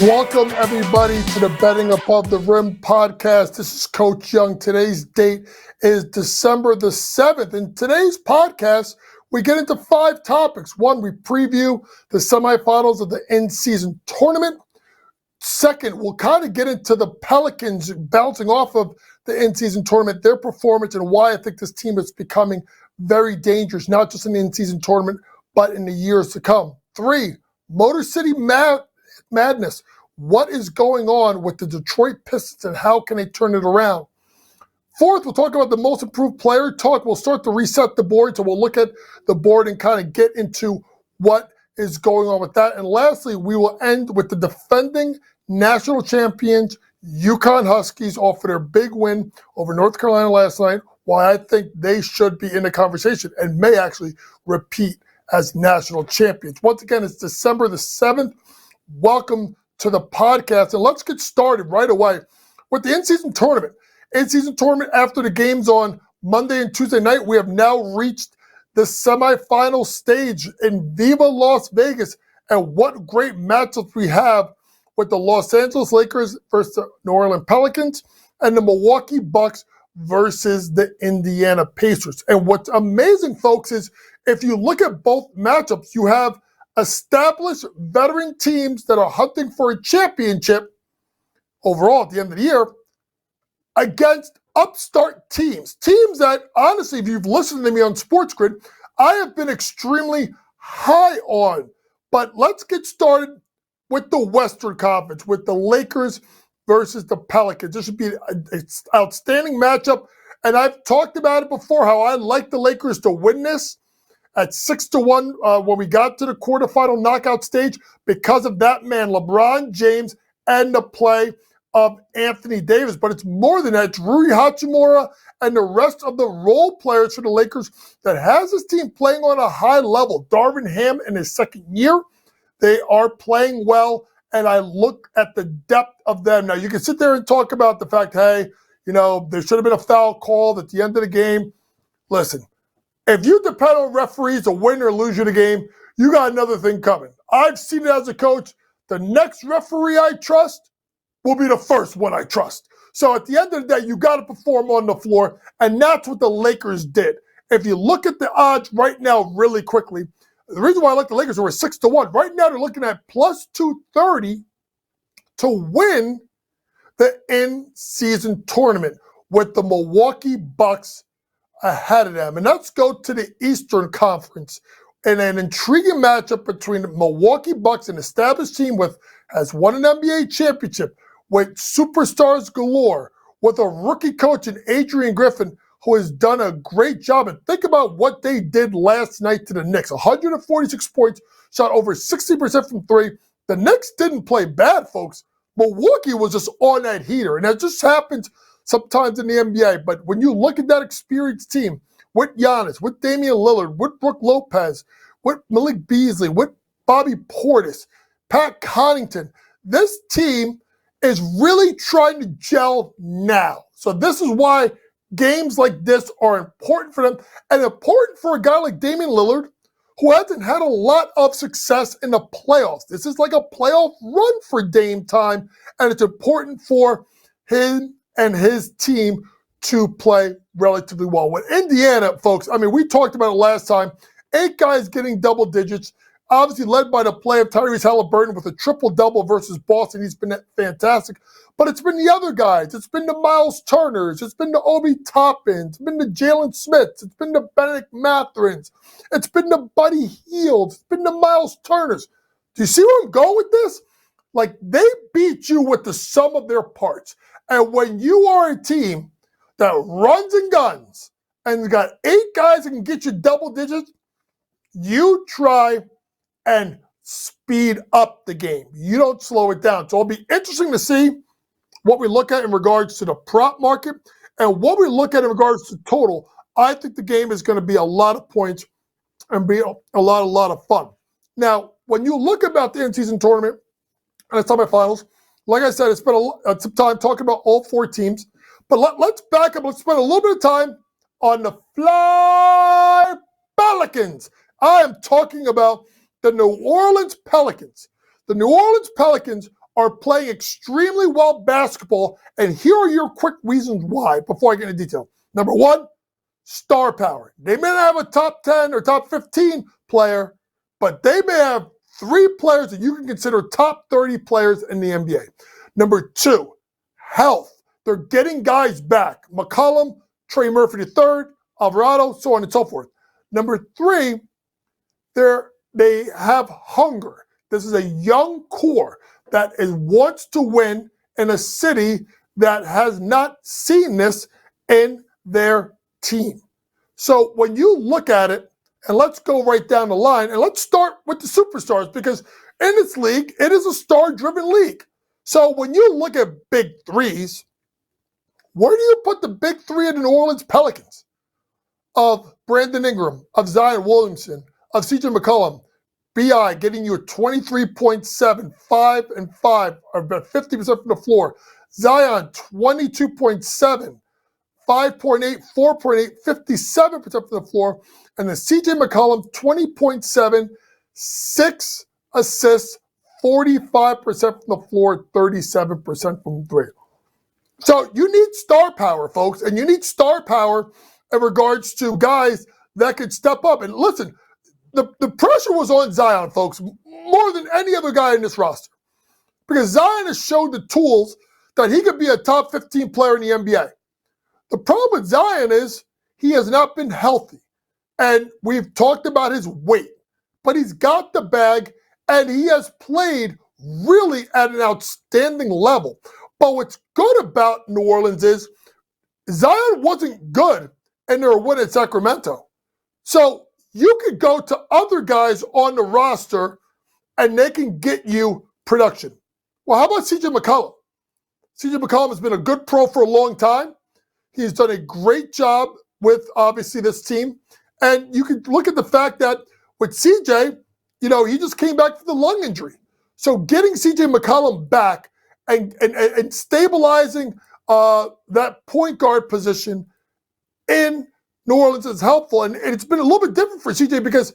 Welcome, everybody, to the Betting Above the Rim podcast. This is Coach Young. Today's date is December the 7th. In today's podcast, we get into 5 topics. 1, we preview the semifinals of the in-season tournament. 2nd, we'll kind of get into the Pelicans bouncing off of the in-season tournament, their performance, and why I think this team is becoming very dangerous, not just in the in-season tournament, but in the years to come. 3, Motor City Madness. What is going on with the Detroit Pistons and how can they turn it around? 4th, we'll talk about the most improved player talk. We'll start to reset the board, so we'll look at the board and kind of get into what is going on with that. And lastly, we will end with the defending national champions, UConn Huskies, off of their big win over North Carolina last night, why I think they should be in the conversation and may actually repeat as national champions. Once again, it's December the 7th. Welcome to the podcast, and let's get started right away with the in-season tournament. In-season tournament after the games on Monday and Tuesday night, we have now reached the semifinal stage in Viva Las Vegas, and what great matchups we have with the Los Angeles Lakers versus the New Orleans Pelicans and the Milwaukee Bucks versus the Indiana Pacers. And what's amazing, folks, is if you look at both matchups, you have established veteran teams that are hunting for a championship overall at the end of the year against upstart teams that, honestly, if you've listened to me on SportsGrid, I have been extremely high on. But let's get started with the Western Conference, with the Lakers versus the Pelicans. This should be an outstanding matchup, and I've talked about it before, how I like the Lakers to win this at 6-1 when we got to the quarterfinal knockout stage because of that man, LeBron James, and the play of Anthony Davis. But it's more than that. It's Rui Hachimura and the rest of the role players for the Lakers that has this team playing on a high level. Darvin Ham in his second year, they are playing well, and I look at the depth of them. Now, you can sit there and talk about the fact, hey, there should have been a foul called at the end of the game. Listen, if you depend on referees to win or lose you the game, you got another thing coming. I've seen it as a coach. The next referee I trust will be the first one I trust. So at the end of the day, you got to perform on the floor, and that's what the Lakers did. If you look at the odds right now really quickly, the reason why I like the Lakers were 6-1. Right now they're looking at plus 230 to win the in-season tournament with the Milwaukee Bucks ahead of them. And let's go to the Eastern Conference in an intriguing matchup between the Milwaukee Bucks, an established team has won an NBA championship with superstars galore, with a rookie coach in Adrian Griffin who has done a great job. And think about what they did last night to the Knicks. 146 points, shot over 60% from 3. The Knicks didn't play bad, folks. Milwaukee was just on that heater, and that just happens sometimes in the NBA. But when you look at that experienced team with Giannis, with Damian Lillard, with Brook Lopez, with Malik Beasley, with Bobby Portis, Pat Connaughton, this team is really trying to gel now. So this is why games like this are important for them, and important for a guy like Damian Lillard, who hasn't had a lot of success in the playoffs. This is like a playoff run for Dame time, and it's important for him and his team to play relatively well. With Indiana, folks, we talked about it last time. 8 guys getting double digits, obviously led by the play of Tyrese Halliburton with a triple-double versus Boston. He's been fantastic. But it's been the other guys. It's been the Miles Turners. It's been the Obi Toppins. It's been the Jalen Smiths. It's been the Benedict Mathurin. It's been the Buddy Hields. It's been the Miles Turners. Do you see where I'm going with this? Like, they beat you with the sum of their parts. And when you are a team that runs and guns and got 8 guys that can get you double digits, you try and speed up the game. You don't slow it down. So it'll be interesting to see what we look at in regards to the prop market and what we look at in regards to total. I think the game is going to be a lot of points and be a lot of fun. Now, when you look about the in-season tournament and the semifinals, like I said, it's been some time talking about all 4 teams. But let's back up. Let's spend a little bit of time on the Fly Pelicans. I am talking about the New Orleans Pelicans. The New Orleans Pelicans are playing extremely well basketball, and here are your quick reasons why before I get into detail. Number one, star power. They may not have a top 10 or top 15 player, but they may have 3 players that you can consider top 30 players in the NBA. Number 2, health. They're getting guys back. McCollum, Trey Murphy III, Alvarado, so on and so forth. Number 3, they have hunger. This is a young core that wants to win in a city that has not seen this in their team. So when you look at it, and let's go right down the line, and let's start with the superstars, because in this league, it is a star-driven league. So when you look at big threes, where do you put the big 3 of the New Orleans Pelicans? Of Brandon Ingram, of Zion Williamson, of CJ McCollum, BI getting you a 23.7, 5 and 5, or about 50% from the floor. Zion, 22.7, 5.8, 4.8, 57% from the floor. And then CJ McCollum, 20.7, 6 assists, 45% from the floor, 37% from 3. So you need star power, folks, and you need star power in regards to guys that could step up. And listen, the pressure was on Zion, folks, more than any other guy in this roster. Because Zion has shown the tools that he could be a top 15 player in the NBA. The problem with Zion is he has not been healthy. And we've talked about his weight. But he's got the bag, and he has played really at an outstanding level. But what's good about New Orleans is Zion wasn't good in their win at Sacramento. So you could go to other guys on the roster and they can get you production. Well, how about CJ McCollum? CJ McCollum has been a good pro for a long time. He's done a great job with, obviously, this team. And you can look at the fact that with CJ, he just came back from the lung injury. So getting CJ McCollum back and stabilizing that point guard position in New Orleans is helpful. And it's been a little bit different for CJ because,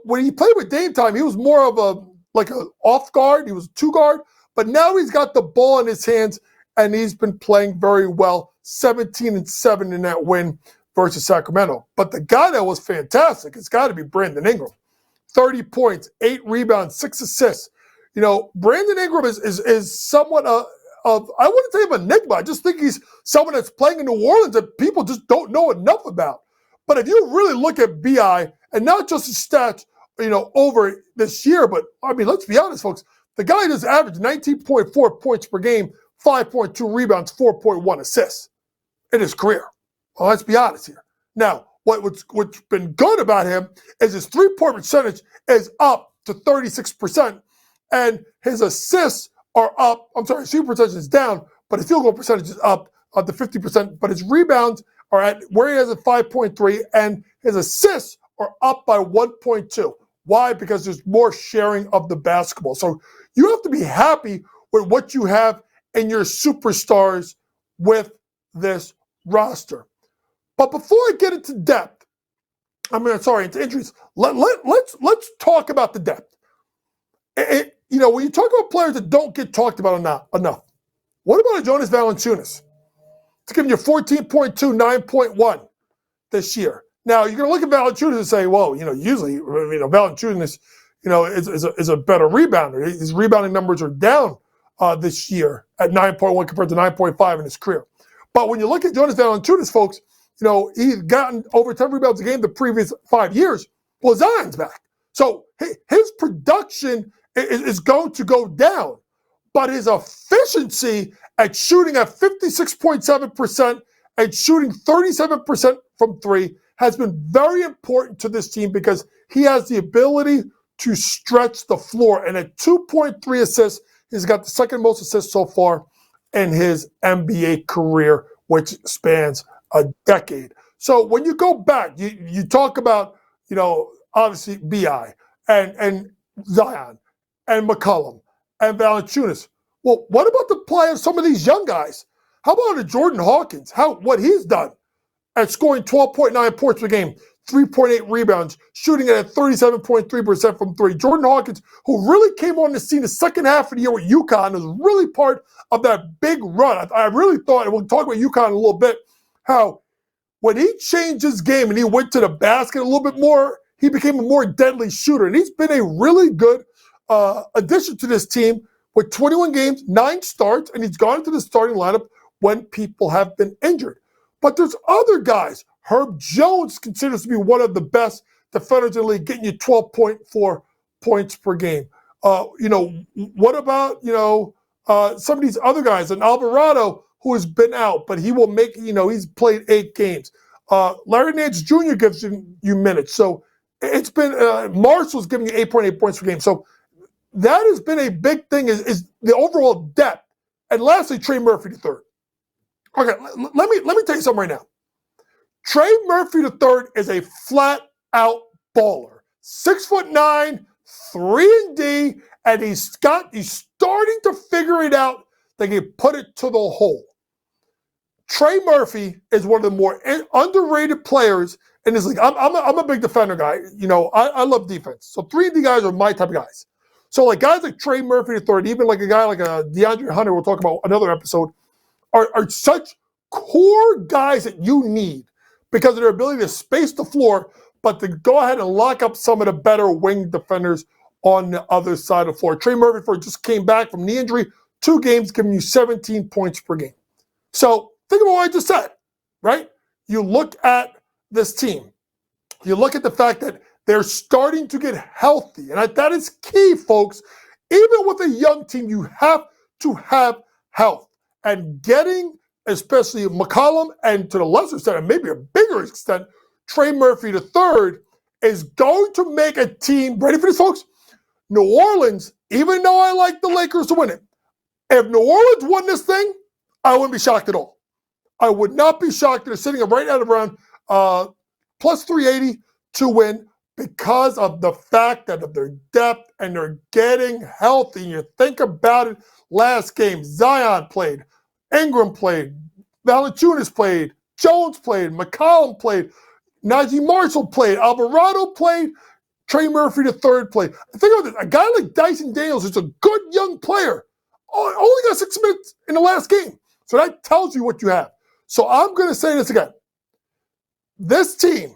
when he played with Dame time, he was more of an off guard. He was a 2 guard. But now he's got the ball in his hands, and he's been playing very well, 17-7 in that win versus Sacramento. But the guy that was fantastic has got to be Brandon Ingram. 30 points, 8 rebounds, 6 assists. Brandon Ingram is somewhat I wouldn't say an enigma. I just think he's someone that's playing in New Orleans that people just don't know enough about. But if you really look at BI, and not just his stats, over this year, but, let's be honest, folks, the guy just averaged 19.4 points per game, 5.2 rebounds, 4.1 assists in his career. Well, let's be honest here. Now, what's been good about him is his 3-point percentage is up to 36%, and his assists are up. His field percentage is down, but his field goal percentage is up to 50%. But his rebounds are at where he has a 5.3, and his assists are up by 1.2. Why? Because there's more sharing of the basketball. So you have to be happy with what you have in your superstars with this roster. But before I get into depth, into injuries, let's talk about the depth. When you talk about players that don't get talked about enough, what about a Jonas Valanciunas? It's giving you 14.2, 9.1 this year. Now, you're going to look at Valanciunas and say, well, usually, Valanciunas, is a better rebounder. His rebounding numbers are down this year at 9.1 compared to 9.5 in his career. But when you look at Jonas Valanciunas, folks, he's gotten over 10 rebounds a game the previous 5 years. Well, Zion's back. So his production is going to go down, but his efficiency at shooting at 56.7% and shooting 37% from 3 has been very important to this team because he has the ability to stretch the floor. And at 2.3 assists, he's got the second most assists so far in his NBA career, which spans a decade. So when you go back, you talk about, obviously BI and Zion and McCollum and Valanciunas. Well, what about the play of some of these young guys? How about a Jordan Hawkins? What he's done at scoring 12.9 points per game, 3.8 rebounds, shooting at 37.3% from three. Jordan Hawkins, who really came on the scene the second half of the year with UConn, was really part of that big run. I really thought, and we'll talk about UConn in a little bit, how when he changed his game and he went to the basket a little bit more, he became a more deadly shooter. And he's been a really good addition to this team with 21 games, 9 starts, and he's gone into the starting lineup when people have been injured. But there's other guys. Herb Jones considers to be one of the best defenders in the league, getting you 12.4 points per game. What about, some of these other guys? And Alvarado, who has been out, but he will make, he's played 8 games. Larry Nance Jr. gives you minutes. So it's been, Marshall's giving you 8.8 points per game. So that has been a big thing is the overall depth. And lastly, Trey Murphy III. Okay, let me tell you something right now. Trey Murphy III is a flat-out baller. 6'9", 3-and-D, and he's starting to figure it out. They can put it to the hole. Trey Murphy is one of the more underrated players in this league. I'm a big defender guy. I love defense. So 3-and-D guys are my type of guys. So like guys like Trey Murphy III, even like a guy like DeAndre Hunter, we'll talk about another episode, are such core guys that you need because of their ability to space the floor, but to go ahead and lock up some of the better wing defenders on the other side of the floor. Trey Murphy just came back from knee injury, 2 games, giving you 17 points per game. So think about what I just said, right? You look at this team. You look at the fact that they're starting to get healthy. And that is key, folks. Even with a young team, you have to have health. And getting, especially McCollum, and to the lesser extent, and maybe a bigger extent, Trey Murphy III is going to make a team, ready for this, folks? New Orleans, even though I like the Lakers to win it, if New Orleans won this thing, I wouldn't be shocked at all. I would not be shocked. They're sitting right at around plus 380 to win because of the fact that of their depth and they're getting healthy. And you think about it, last game, Zion played, Ingram played, Valanciunas played, Jones played, McCollum played, Najee Marshall played, Alvarado played, Trey Murphy III played. Think about this, a guy like Dyson Daniels is a good young player. Only got 6 minutes in the last game. So that tells you what you have. So I'm going to say this again. This team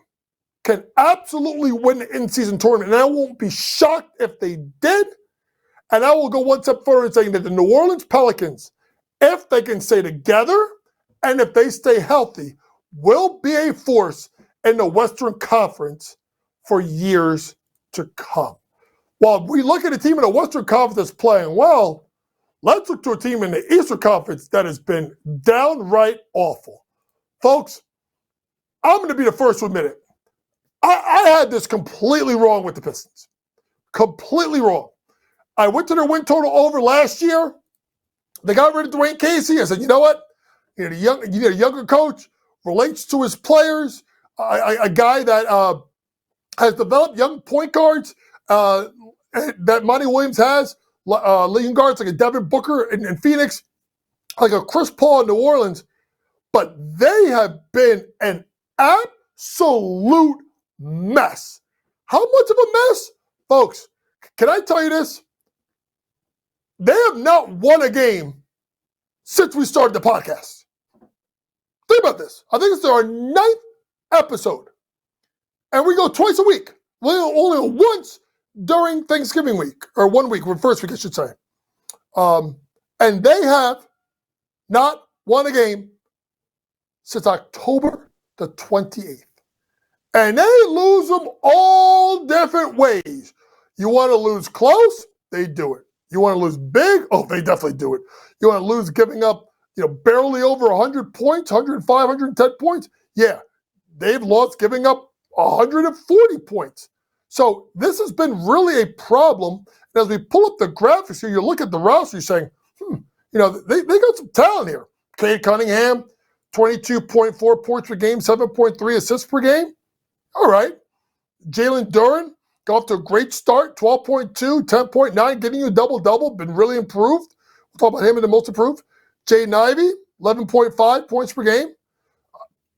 can absolutely win the in-season tournament, and I won't be shocked if they did. And I will go one step further in saying that the New Orleans Pelicans, if they can stay together and if they stay healthy, will be a force in the Western Conference for years to come. While we look at a team in the Western Conference that's playing well, let's look to a team in the Eastern Conference that has been downright awful. Folks, I'm going to be the first to admit it. I had this completely wrong with the Pistons. Completely wrong. I went to their win total over last year. They got rid of Dwayne Casey. I said, you know what? You need a younger coach, relates to his players, a guy that has developed young point guards that Monty Williams has, leading guards like a Devin Booker in Phoenix, like a Chris Paul in New Orleans. But they have been an absolute mess. How much of a mess? Folks, can I tell you this? They have not won a game since we started the podcast. Think about this. I think it's our 9th episode. And we go twice a week. Only once during Thanksgiving week, or 1 week, or first week, I should say. And they have not won a game since October the 28th. And they lose them all different ways. You want to lose close? They do it. You want to lose big? Oh, they definitely do it. You want to lose giving up, barely over 100 points, 105, 110 points? Yeah, they've lost giving up 140 points. So this has been really a problem. And as we pull up the graphics here, you look at the roster, you're saying, they got some talent here. Cade Cunningham, 22.4 points per game, 7.3 assists per game. All right. Jalen Duren, got off to a great start, 12.2, 10.9, getting you a double-double, been really improved. We'll talk about him in the most improved. Jaden Ivey, 11.5 points per game.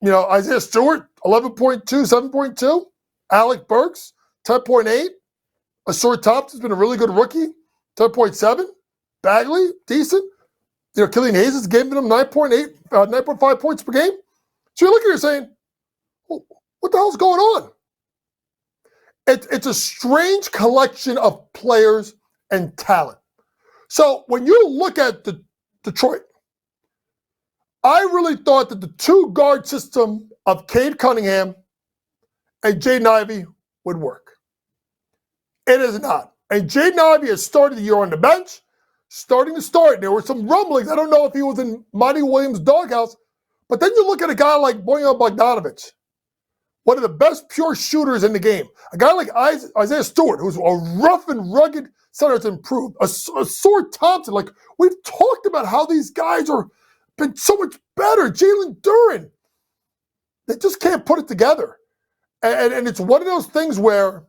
Isaiah Stewart, 11.2, 7.2. Alec Burks, 10.8. Asor Thompson's been a really good rookie, 10.7. Bagley, decent. Killian Hayes is giving them 9.8, 9.5 points per game. So you're looking at it saying, well, what the hell's going on? It's a strange collection of players and talent. So when you look at Detroit, I really thought that the two-guard system of Cade Cunningham and Jaden Ivey would work. It is not. And Jaden Ivey has started the year on the bench, starting to start. There were some rumblings. I don't know if he was in Monty Williams' doghouse, but then you look at a guy like Bojan Bogdanovic, one of the best pure shooters in the game. A guy like Isaiah Stewart, who's a rough and rugged center that's improved. Asor Thompson, like we've talked about how these guys are been so much better. Jalen Duren, they just can't put it together. And it's one of those things where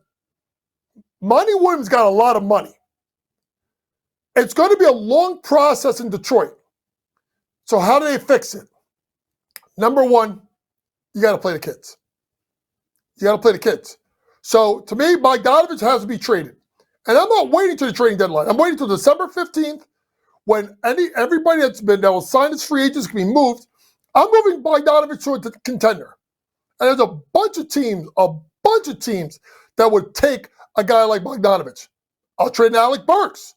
Monty Williams got a lot of money. It's going to be a long process in Detroit. So how do they fix it? Number one, you got to play the kids. You got to play the kids. So to me, Bogdanovic has to be traded. And I'm not waiting till the trading deadline. I'm waiting till December 15th when everybody that was signed as free agents can be moved. I'm moving Bogdanovic to a contender. And there's a bunch of teams that would take a guy like Bogdanovic. I'll trade Alec Burks,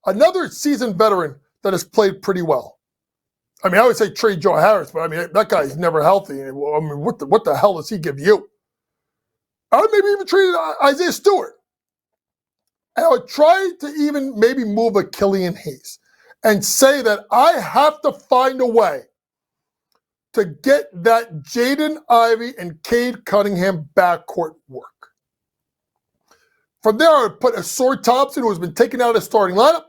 another seasoned veteran that has played pretty well. I mean, I would say trade Joe Harris, but I mean, that guy's never healthy. I mean, what the hell does he give you? I would maybe even trade Isaiah Stewart. And I would try to even maybe move a Killian Hayes and say that I have to find a way to get that Jaden Ivey and Cade Cunningham backcourt work. From there, I would put Asor Thompson, who has been taken out of the starting lineup.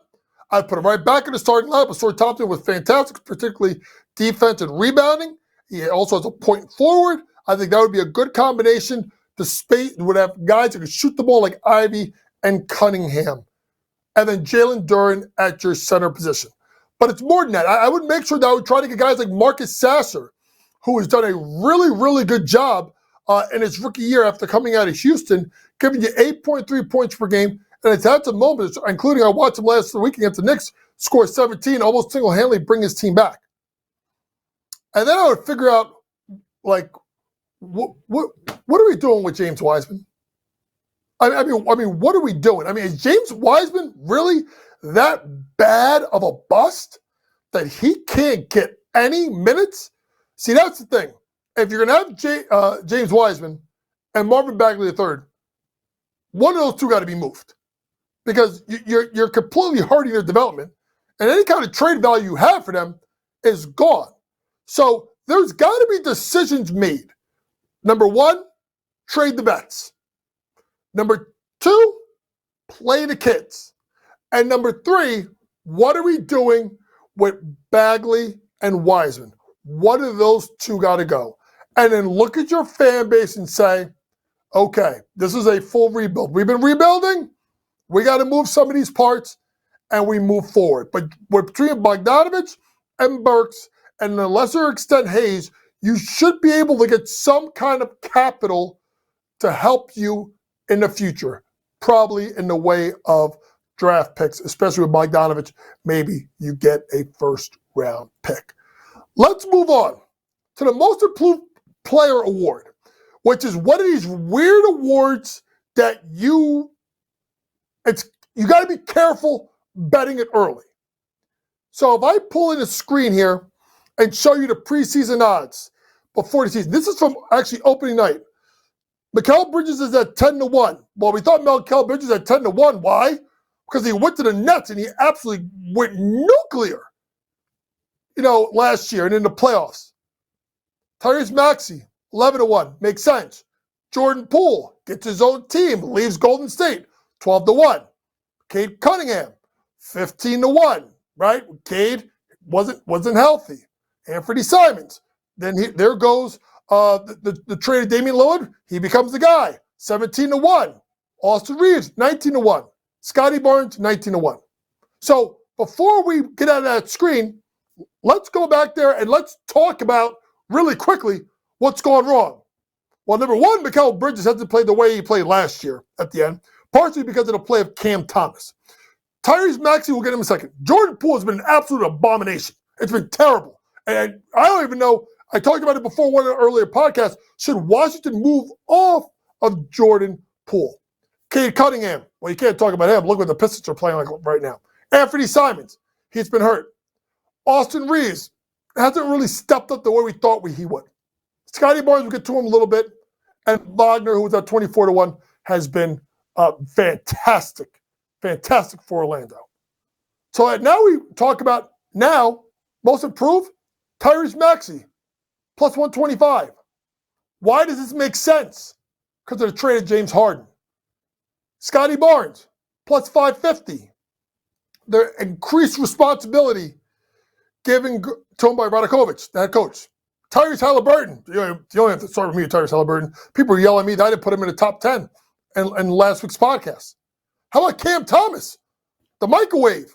I'd put him right back in the starting lineup. Asor Thompson was fantastic, particularly defense and rebounding. He also has a point forward. I think that would be a good combination. The space would have guys that could shoot the ball like Ivey and Cunningham. And then Jalen Duren at your center position. But it's more than that. I would make sure that I would try to get guys like Marcus Sasser, who has done a really, really good job in his rookie year after coming out of Houston, giving you 8.3 points per game. And it's at the moment, including I watched him last week against the Knicks, score 17, almost single-handedly bring his team back. And then I would figure out, like, what are we doing with James Wiseman? I mean, what are we doing? I mean, is James Wiseman really that bad of a bust that he can't get any minutes? See, that's the thing. If you're going to have James Wiseman and Marvin Bagley III, one of those two got to be moved because you're completely hurting their development, and any kind of trade value you have for them is gone. So there's got to be decisions made. Number one, trade the vets. Number two, play the kids. And number three, what are we doing with Bagley and Wiseman? One of those two got to go. And then look at your fan base and say, okay, this is a full rebuild. We've been rebuilding. We got to move some of these parts, and we move forward. But between Bogdanovic and Burks, and to a lesser extent Hayes, you should be able to get some kind of capital to help you in the future, probably in the way of draft picks, especially with Bogdanovic. Maybe you get a first-round pick. Let's move on to the Most Improved Player Award, which is one of these weird awards that you got to be careful betting it early. So if I pull in a screen here and show you the preseason odds before the season, this is from actually opening night. Mikal Bridges is at 10-1. Well, we thought Mikal Bridges at 10-1. Why? Because he went to the Nets and he absolutely went nuclear, last year and in the playoffs. Tyrese Maxey, 11-1. Makes sense. Jordan Poole gets his own team, leaves Golden State, 12-1. Cade Cunningham, 15-1. Right? Cade wasn't healthy. Anthony Simons. Then there goes the trade of Damian Lillard. He becomes the guy. 17-1. Austin Reeves, 19-1. Scotty Barnes, 19-1. So before we get out of that screen, let's go back there and let's talk about really quickly What's gone wrong? Well, number one, Mikal Bridges hasn't played the way he played last year at the end, partially because of the play of Cam Thomas. Tyrese Maxey, we'll get him in a second. Jordan Poole has been an absolute abomination. It's been terrible. And I don't even know, I talked about it before one of the earlier podcasts, should Washington move off of Jordan Poole? Cade Cunningham, well, you can't talk about him. Look what the Pistons are playing like right now. Anthony Simons, he's been hurt. Austin Reeves hasn't really stepped up the way we thought he would. Scotty Barnes, we'll get to him a little bit. And Wagner, who was at 24-1, has been fantastic for Orlando. So now we talk about most improved, Tyrese Maxey, plus 125. Why does this make sense? Because of the trade of James Harden. Scotty Barnes, plus 550. Their increased responsibility given to him by Radakovich, the head coach. Tyrese Halliburton. You don't have to start with me, Tyrese Halliburton. People are yelling at me that I didn't put him in the top 10 in last week's podcast. How about Cam Thomas? The microwave,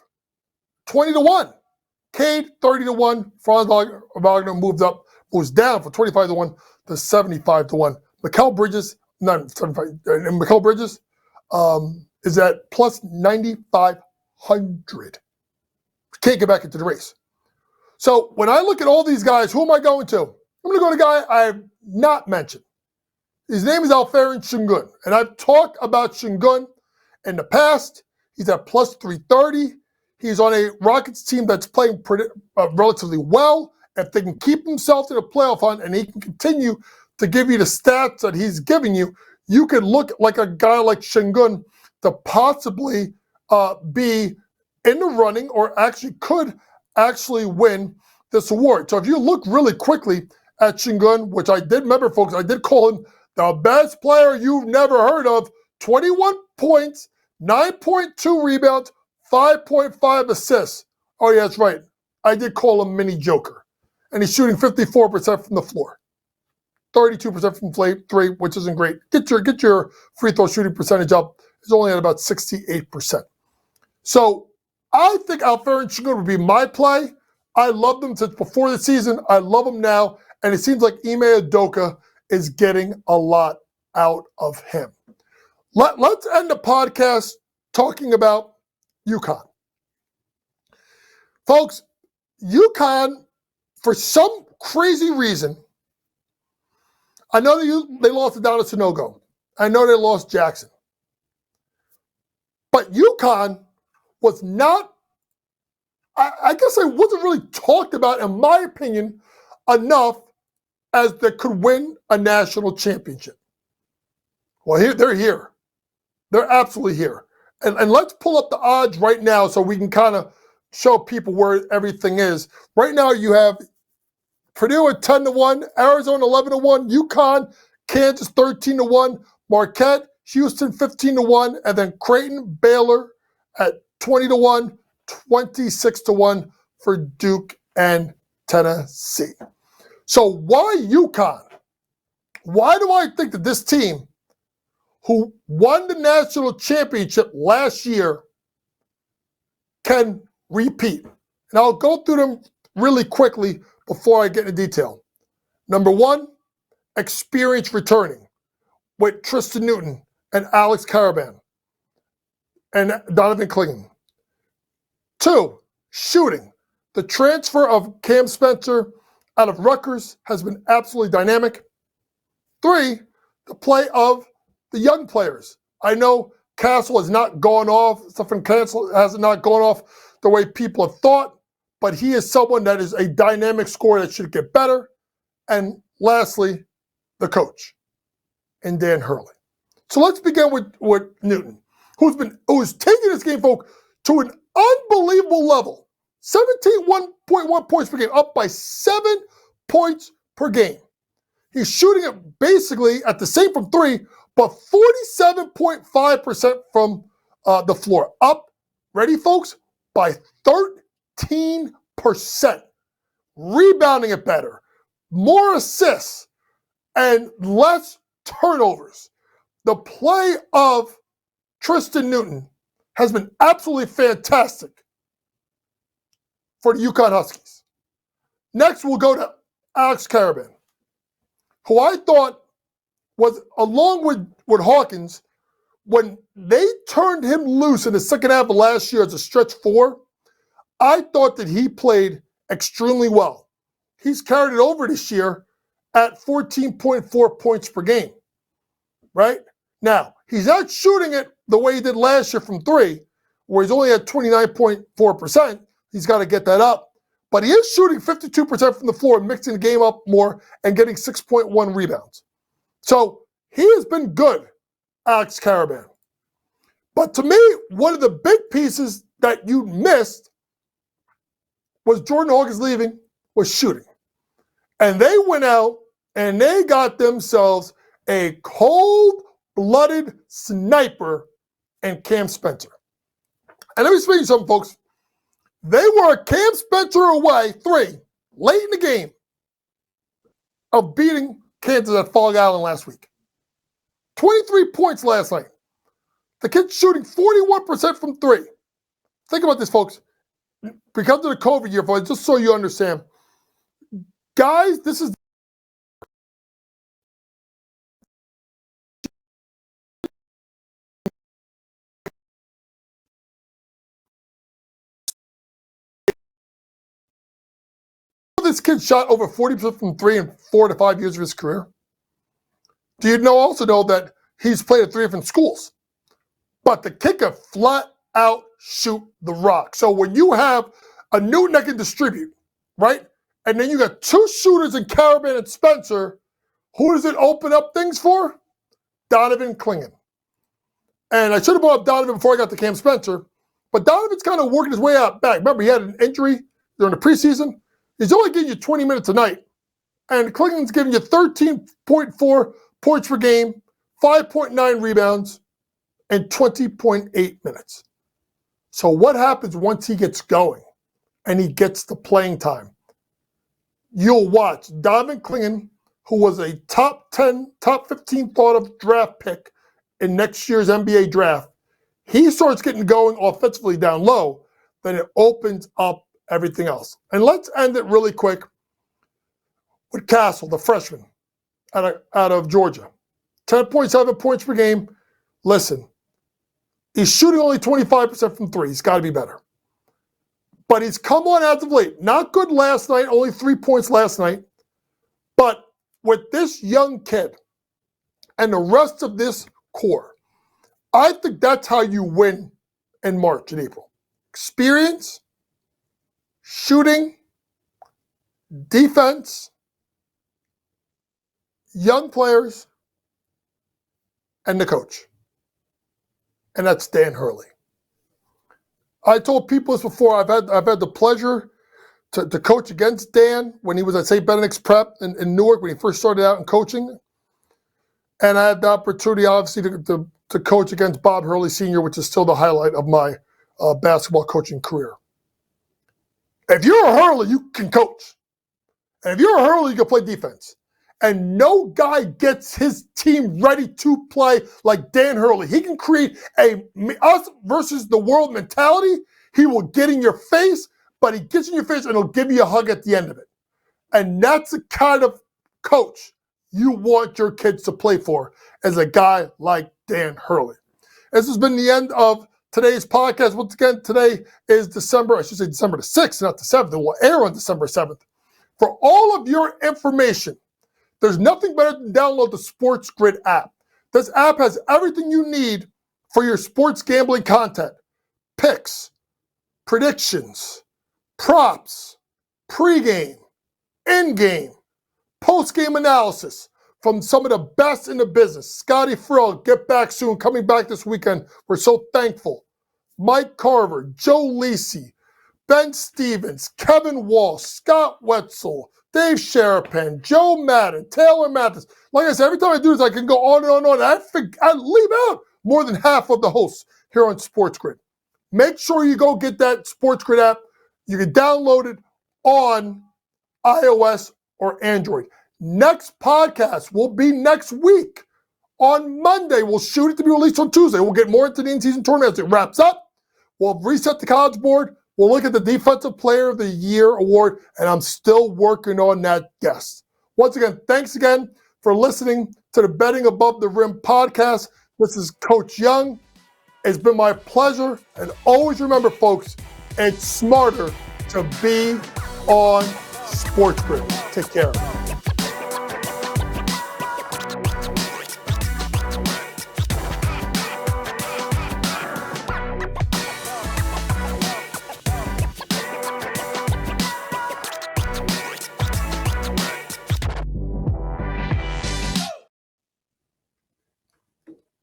20-1. Cade, 30-1. Franz Wagner moves down from 25-1 to 75-1. Mikal Bridges, not 75, and Mikal Bridges is at plus 9,500. Can't get back into the race. So when I look at all these guys, who am I going to? I'm going to go to a guy I have not mentioned. His name is Alperen Sengun, and I've talked about Sengun in the past. He's at plus 330. He's on a Rockets team that's playing relatively well. If they can keep himself in the playoff hunt and he can continue to give you the stats that he's giving you, you could look like a guy like Sengun to possibly be in the running or could win this award. So if you look really quickly at Sengun, which I did, remember folks, I did call him the best player you've never heard of, 21 points, 9.2 rebounds, 5.5 assists. Oh yeah, that's right. I did call him Mini Joker. And he's shooting 54% from the floor. 32% from three, which isn't great. Get your free throw shooting percentage up. It's only at about 68%. So I think Alperen Sengun would be my play. I loved him since before the season. I love him now. And it seems like Ime Udoka is getting a lot out of him. Let's end the podcast talking about UConn. Folks, UConn, for some crazy reason, I know they lost to Donna Sonogo. I know they lost Jackson. But UConn was not, I guess I wasn't really talked about, in my opinion, enough as they could win a national championship. Well, they're here. They're absolutely here. And let's pull up the odds right now so we can kind of show people where everything is. Right now you have Purdue at 10-1, Arizona 11-1, UConn, Kansas 13-1, Marquette, Houston 15-1, and then Creighton, Baylor at 20-1, 26-1 for Duke and Tennessee. So why UConn? Why do I think that this team, who won the national championship last year, can repeat? And I'll go through them really quickly before I get into detail. Number one, experience returning with Tristan Newton and Alex Caravan and Donovan Clingan. Two, shooting. The transfer of Cam Spencer out of Rutgers has been absolutely dynamic. Three, the play of the young players. I know Castle has not gone off. Stephen Castle has not gone off the way people have thought, but he is someone that is a dynamic scorer that should get better. And lastly, the coach, and Dan Hurley. So let's begin with Newton, who's taking this game, folks, to an unbelievable level. 17.1 points per game, up by 7 points per game. He's shooting it basically at the same from three, but 47.5% from the floor. Up, ready, folks, by 13%. Rebounding it better, more assists, and less turnovers. The play of Tristan Newton has been absolutely fantastic for the UConn Huskies. Next, we'll go to Alex Caravan. who I thought was, along with Hawkins, when they turned him loose in the second half of last year as a stretch four, I thought that he played extremely well. He's carried it over this year at 14.4 points per game, right? Now, he's not shooting it the way he did last year from three, where he's only at 29.4%. He's got to get that up. But he is shooting 52% from the floor, mixing the game up more and getting 6.1 rebounds. So he has been good, Alex Karaban. But to me, one of the big pieces that you missed was Jordan Hawkins leaving, was shooting. And they went out and they got themselves a cold-blooded sniper in Cam Spencer. And let me explain to you something, folks. They were a Cam Spencer away, three, late in the game, of beating Kansas at Fog Island last week. 23 points last night. The kid's shooting 41% from three. Think about this, folks. Because of the COVID year, folks, just so you understand. Guys, this is this kid shot over 40% from three in 4 to 5 years of his career. Do you also know that he's played at 3 different schools? But the kid can flat out shoot the rock. So when you have a Newton that can distribute, right? And then you got 2 shooters in Karaban and Spencer, who does it open up things for? Donovan Clingan. And I should have brought up Donovan before I got to Cam Spencer, but Donovan's kind of working his way out back. Remember, he had an injury during the preseason. He's only giving you 20 minutes a night. And Clingan's giving you 13.4 points per game, 5.9 rebounds, and 20.8 minutes. So what happens once he gets going and he gets the playing time? You'll watch Donovan Clingan, who was a top 10, top 15 thought of draft pick in next year's NBA draft. He starts getting going offensively down low, then it opens up everything else. And let's end it really quick with Castle, the freshman out of Georgia. 10.7 points per game. Listen, he's shooting only 25% from three. He's got to be better. But he's come on as of late. Not good last night, only 3 points last night. But with this young kid and the rest of this core, I think that's how you win in March and April. Experience, shooting, defense, young players, and the coach. And that's Dan Hurley. I told people this before. I've had the pleasure to coach against Dan when he was at St. Benedict's Prep in Newark when he first started out in coaching. And I had the opportunity, obviously, to coach against Bob Hurley Sr., which is still the highlight of my basketball coaching career. If you're a Hurley, you can coach. And if you're a Hurley, you can play defense. And no guy gets his team ready to play like Dan Hurley. He can create a us versus the world mentality. He will get in your face, but he gets in your face and he'll give you a hug at the end of it. And that's the kind of coach you want your kids to play for, as a guy like Dan Hurley. This has been the end of today's podcast. Once again, today is December the 6th, not the 7th. It will air on December 7th. For all of your information, there's nothing better than download the SportsGrid app. This app has everything you need for your sports gambling content. Picks, predictions, props, pregame, in-game, post-game analysis from some of the best in the business. Scotty Frill, get back soon, coming back this weekend. We're so thankful. Mike Carver, Joe Lisi, Ben Stevens, Kevin Walsh, Scott Wetzel, Dave Sherapan, Joe Madden, Taylor Mathis. Like I said, every time I do this, I can go on and on and on. I leave out more than half of the hosts here on SportsGrid. Make sure you go get that SportsGrid app. You can download it on iOS or Android. Next podcast will be next week. On Monday, we'll shoot it to be released on Tuesday. We'll get more into the in-season tournament as it wraps up. We'll reset the college board. We'll look at the Defensive Player of the Year award, and I'm still working on that guest. Once again, thanks again for listening to the Betting Above the Rim podcast. This is Coach Young. It's been my pleasure. And always remember, folks, it's smarter to be on SportsGrid. Take care.